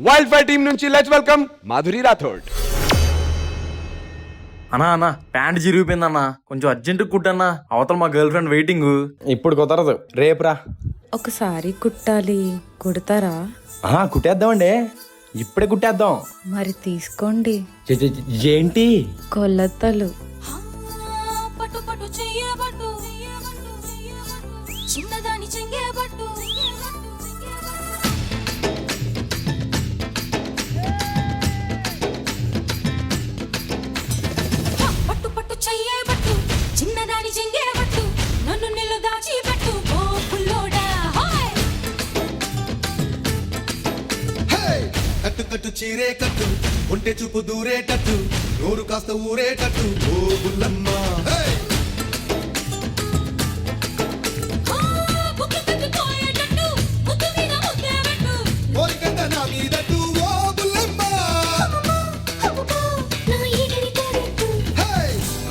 Wild fire team నుంచి let's welcome Madhuri Rathod. అన్నా pant చిరిగిపోయిందన్నా, కొంచెం అర్జెంట్ కుట్టన్నా, అవతల మా గర్ల్ ఫ్రెండ్ వెయిటింగ్. ఇప్పుడు కుదరదు, రేపురా. ఒకసారి కుట్టాలి, కుడతారా? కుట్టేద్దామండి, ఇప్పుడే కుట్టేద్దాం. మరి తీసుకోండి. ఏంటి కొలతలు? చిన్నదాని చెంగేబట్టు పట్టు పట్టు చెయ్యేబట్టు, చిన్నదాని చెంగేబట్టు, నన్ను నిల్లు దాచిపెట్టు ఓ పుల్లోడా. కట్టు కట్టు చీరే కట్టు, ఒంటె చూపు దూరేటట్టు, నోరు కాస్త ఊరేటట్టు ఓ బుల్లమ్మ.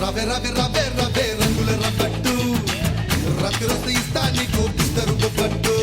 రవే రవే రవే రవే రంగుల రబ్బట్టు, రత్తి రొత్తి ఇస్తా నీకు ఇస్తారు బొబ్బట్టు.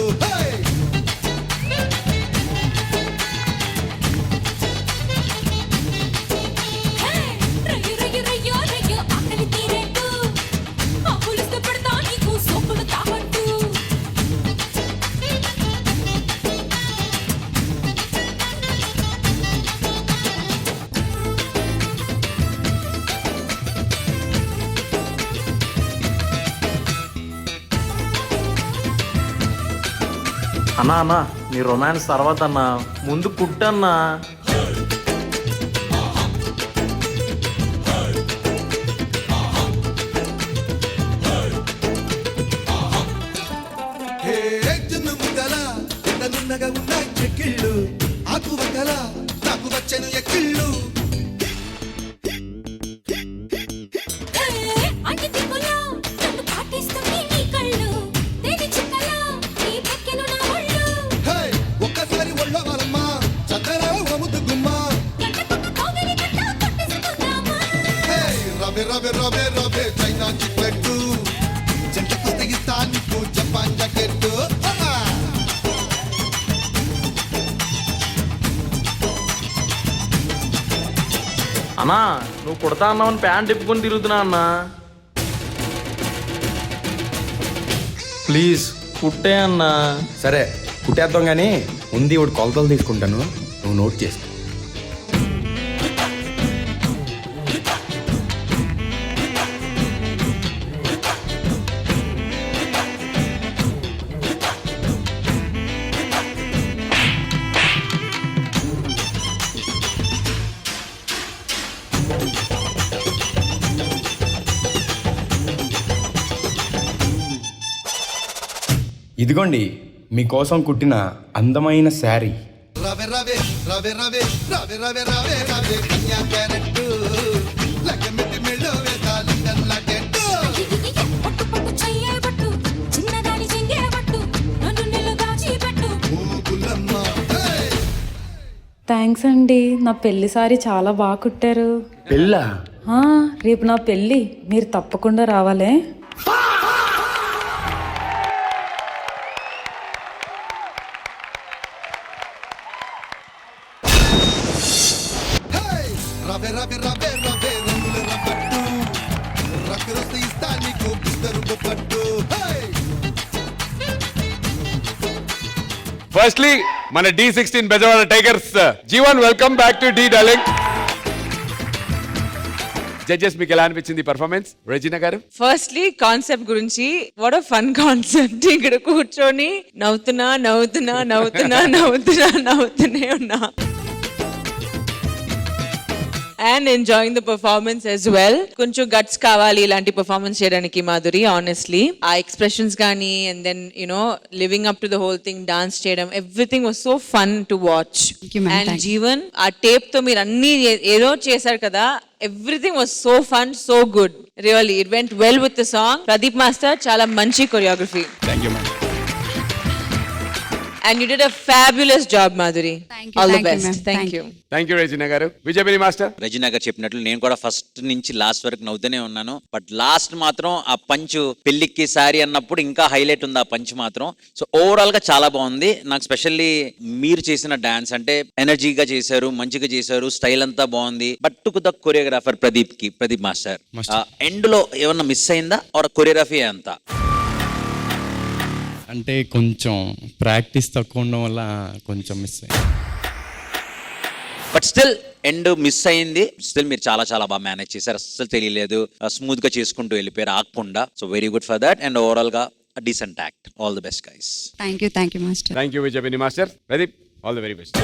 అన్నా నీ రొమాన్స్ తర్వాత అన్నా, ముందు కుట్టన్నా. జున్ను ముద్దల ఎండనున్నగా ఉన్న చెక్కిళ్ళు, ఆకు వక్కల నాకు వచ్చెను ఎక్కిళ్ళు. ఒక్కసారి ఒళ్ళో వాళ్ళమ్మ చందరావు అముద్దు గుమ్మ. రవే రవే రవే రవే చైనా చిక్లెట్టు, జంటకు తెగిస్తా నీకు జపాన్ జాకెట్టు. అన్నా నువ్వు కుడతా అన్నావని ప్యాంట్ తిప్పుకొని తిరుగుతున్నా అన్నా. ప్లీజ్ కుట్టే అన్నా. సరే కుట్టేద్దాం, కానీ ముందు ఇప్పుడు కొలతలు తీసుకుంటాను, నువ్వు నోట్ చేసుకో. ఇదిగోండి మీకోసం కుట్టిన అందమైన శారీ. రవే రవే రవే రవే రవే రవే రవే రవే కన్యా క్యారెట్టు, లగ్గమెత్తి మెళ్ళో వేసా లండన్ లాకెట్టు. పట్టు పట్టు చెయ్యేబట్టు, చిన్నదాని చెంగేబట్టు, నన్ను నిల్లు దాచిపెట్టు ఓ బుల్లమ్మ. థ్యాంక్స్ అండి, నా పెళ్లి సారీ చాలా బాగా కుట్టారు. పెళ్ళా? రేపు నా పెళ్ళి, మీరు తప్పకుండా రావాలే. రవే రవే రవే రవే రంగుల రబ్బట్టు, రత్తి రొత్తి ఇస్తా నీకు ఇస్తారు బొబ్బట్టు. ఫస్ట్లీ మన D16 Bezawada tigers Jeevan, welcome back to the darling. Judges మీకు ఎలా అనిపించింది పర్ఫార్మెన్స్? రెజినా గారు, ఫస్ట్లీ కాన్సెప్ట్ గురించి, వాట్ అ ఫన్ కాన్సెప్ట్. ఇక్కడ కూర్చొని నవ్వుతూనే ఉన్నా. And enjoying the performance as well. కొంచెం గట్స్ కావాలి ఇలాంటి పర్ఫార్మెన్స్ చేయడానికి మాధురి, ఆనెస్ట్లీ. ఆ ఎక్స్ప్రెషన్స్ కానీ, and then you know living up to the whole thing, dance చేయడం, everything was so fun to watch. And Jeevan, ఆ టేప్ తో మీరు అన్ని ఏదో చేశారు కదా, everything was so fun, so good. Really it went well with the song. Pradeep master చాలా మంచి choreography. Thank you ma'am. And you did a fabulous job, Madhuri. Thank you, All the thank you, best. ma'am. Thank Thank you. Thank you Regina గారు. విజయబిని master. Rajani గారు చెప్పినట్లు నేను కూడా first నుంచి last వరకు నవ్వుతూనే ఉన్నాను. బట్ లాస్ట్ మాత్రం ఆ పంచ్ పెళ్లికి సారీ అన్నప్పుడు ఇంకా హైలైట్ ఉంది ఆ పంచ్ మాత్రం. సో ఓవరాల్ గా చాలా బాగుంది. నాకు స్పెషల్లీ మీరు చేసిన డాన్స్ అంటే ఎనర్జీగా చేశారు, మంచిగా చేశారు, స్టైల్ అంతా బాగుంది. But to the choreographer Pradeep master end లో ఏమన్నా మిస్ అయిందా ఆర్ కొరియోగ్రఫీ అంతా? అంటే కొంచెం ప్రాక్టీస్ తక్కువ ఉండడం వల్ల కొంచెం మిస్ అయ్యింది. బట్ స్టిల్ ఎండ్ మిస్ అయింది. స్టిల్ మీరు చాలా చాలా బాగా మేనేజ్ చేశారు. అస్సలు తెలియలేదు, స్మూత్ గా చేసుకుంటూ వెళ్ళిపోయారు ఆగకుండా. So very good for that and overall గా decent act. All the best guys. Thank you master. Thank you Vijay Binni master. Pradeep, all the very best.